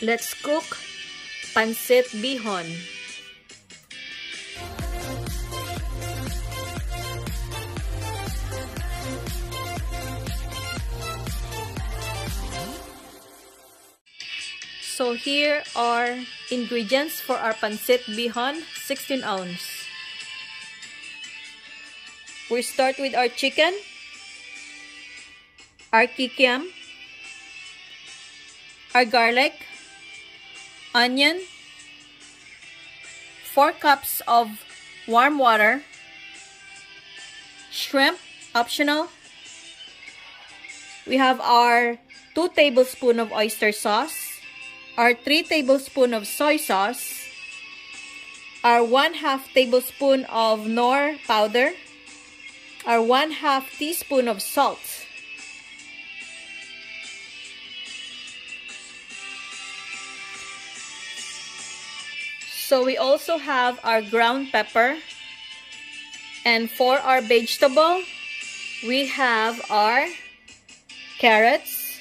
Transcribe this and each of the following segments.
Let's cook Pancit Bihon. So here are ingredients for our Pancit Bihon, 16 ounce. We start with our chicken, our kikiam, our garlic, onion, 4 cups of warm water, shrimp, optional. We have our 2 tablespoons of oyster sauce, our 3 tablespoons of soy sauce, our 1/2 tablespoon of nor powder, our 1/2 teaspoon of salt. So we also have our ground pepper, and for our vegetable, we have our carrots,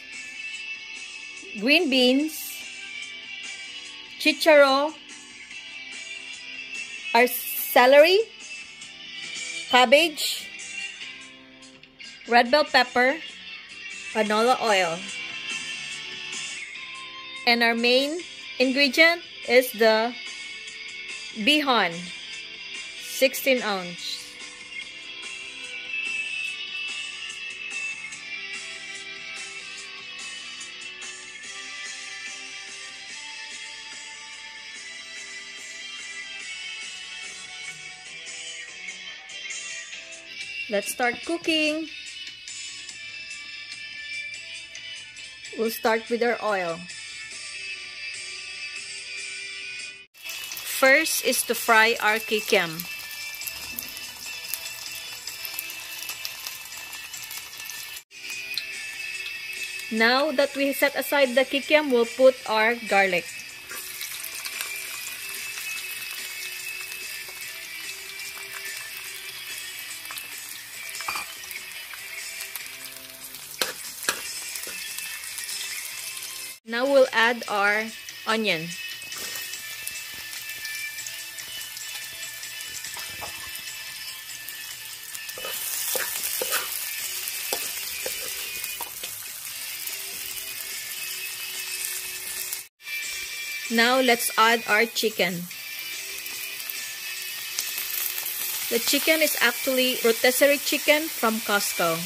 green beans, chicharo, our celery, cabbage, red bell pepper, canola oil. And our main ingredient is the bihon, 16 ounce. Let's start cooking. We'll start with our oil. First is to fry our kikiam. Now that we set aside the kikiam, we'll put our garlic. Now we'll add our onion. Now let's add our chicken. The chicken is actually rotisserie chicken from Costco.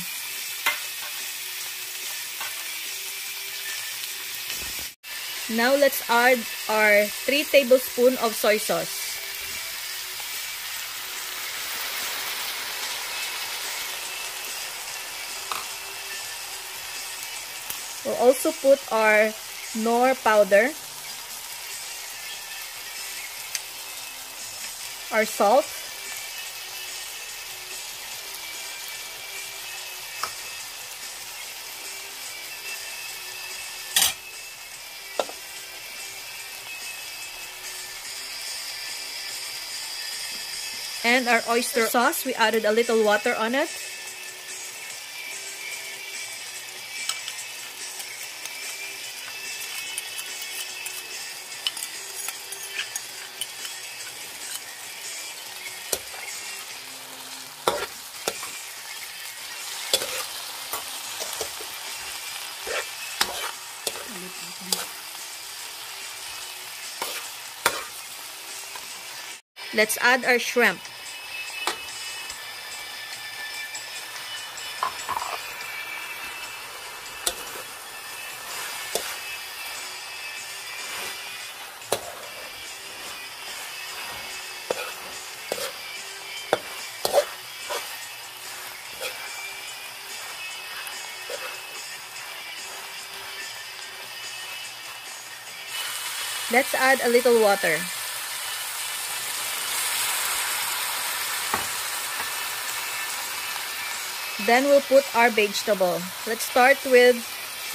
Now let's add our 3 tablespoons of soy sauce. We'll also put our nor powder, our salt, and our oyster sauce. We added a little water on it. Let's add our shrimp. Let's add a little water. Then we'll put our vegetable. Let's start with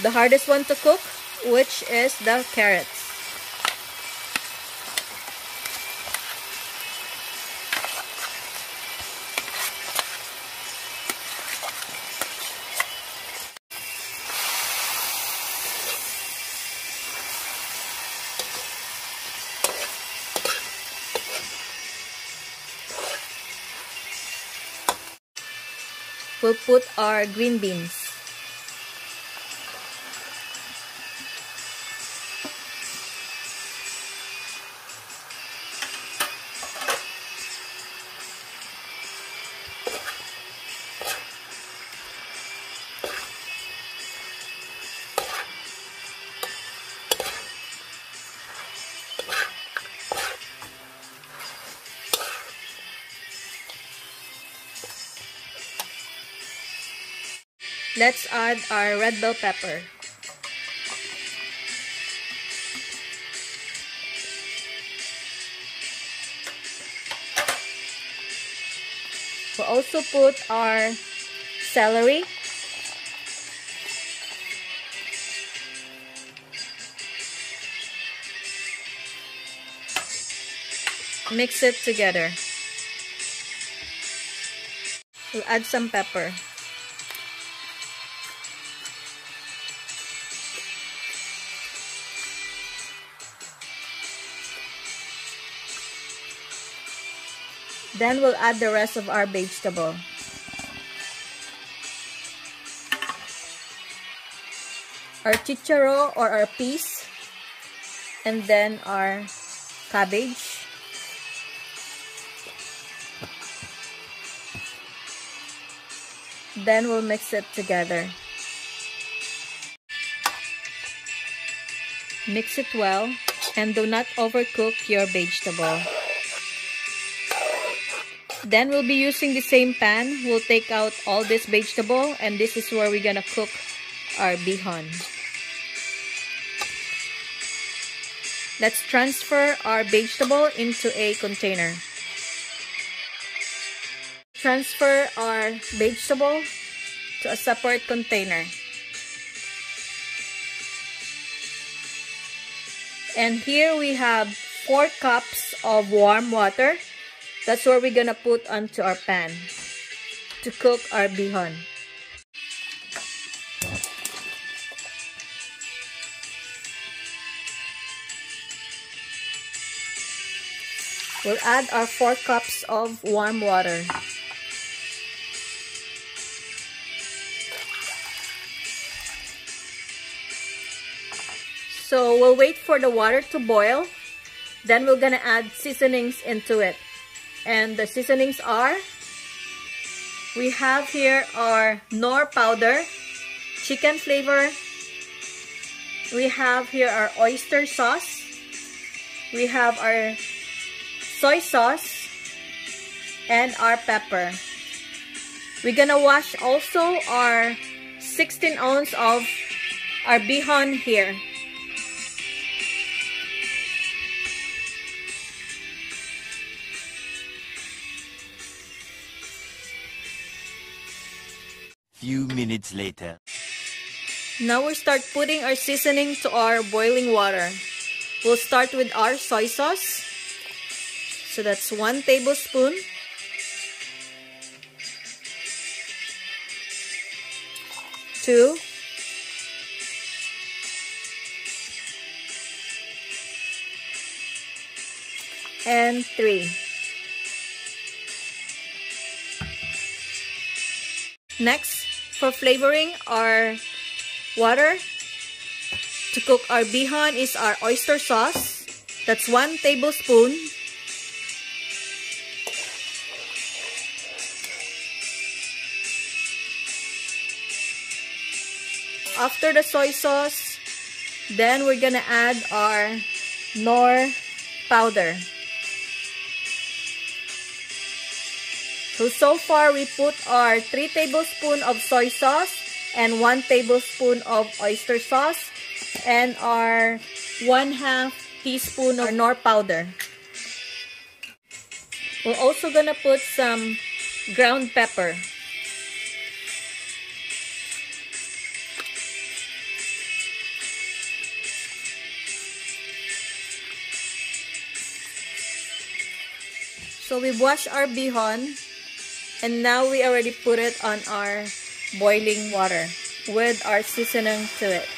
the hardest one to cook, which is the carrots. we'll put our green beans. Let's add our red bell pepper. We'll also put our celery. Mix it together. We'll add some pepper. Then we'll add the rest of our vegetable. Our chicharo or our peas, and then our cabbage. Then we'll mix it together. Mix it well and do not overcook your vegetable. Then we'll be using the same pan. We'll take out all this vegetable, and this is where we're gonna cook our bihon. Let's transfer our vegetable into a container. Transfer our vegetable to a separate container. And here we have 4 cups of warm water. That's what we're gonna put onto our pan to cook our bihon. We'll add our 4 cups of warm water. So we'll wait for the water to boil. Then we're gonna add seasonings into it. And the seasonings are, we have here our Knorr powder, chicken flavor. We have here our oyster sauce. We have our soy sauce and our pepper. We're gonna wash also our 16 ounce of our bihon here. Few minutes later. Now we'll start putting our seasoning to our boiling water. We'll start with our soy sauce. So that's 1 tablespoon. Two. And 3. Next, for flavoring our water to cook our bihon is our oyster sauce. That's 1 tablespoon. After the soy sauce, then we're gonna add our Knorr powder. So far, we put our 3 tablespoons of soy sauce and 1 tablespoon of oyster sauce and our 1/2 teaspoon of Knorr powder. We're also gonna put some ground pepper. So we've washed our bihon. And now we already put it on our boiling water with our seasoning to it.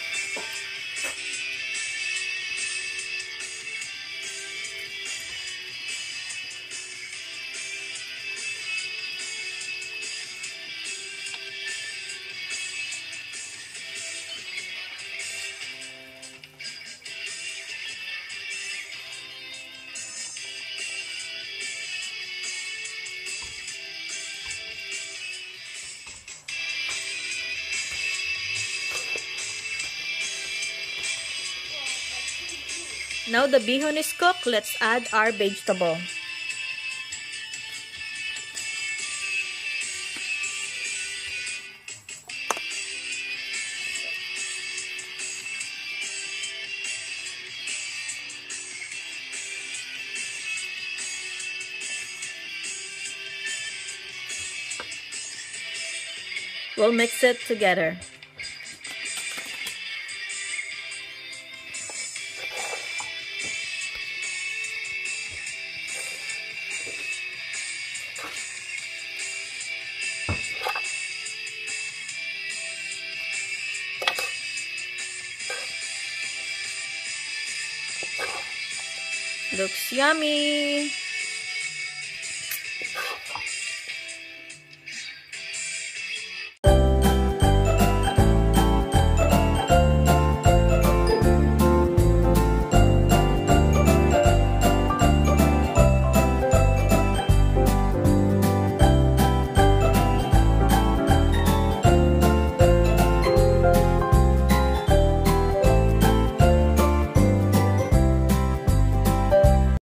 Now the bihon is cooked, let's add our vegetable. We'll mix it together. Looks yummy!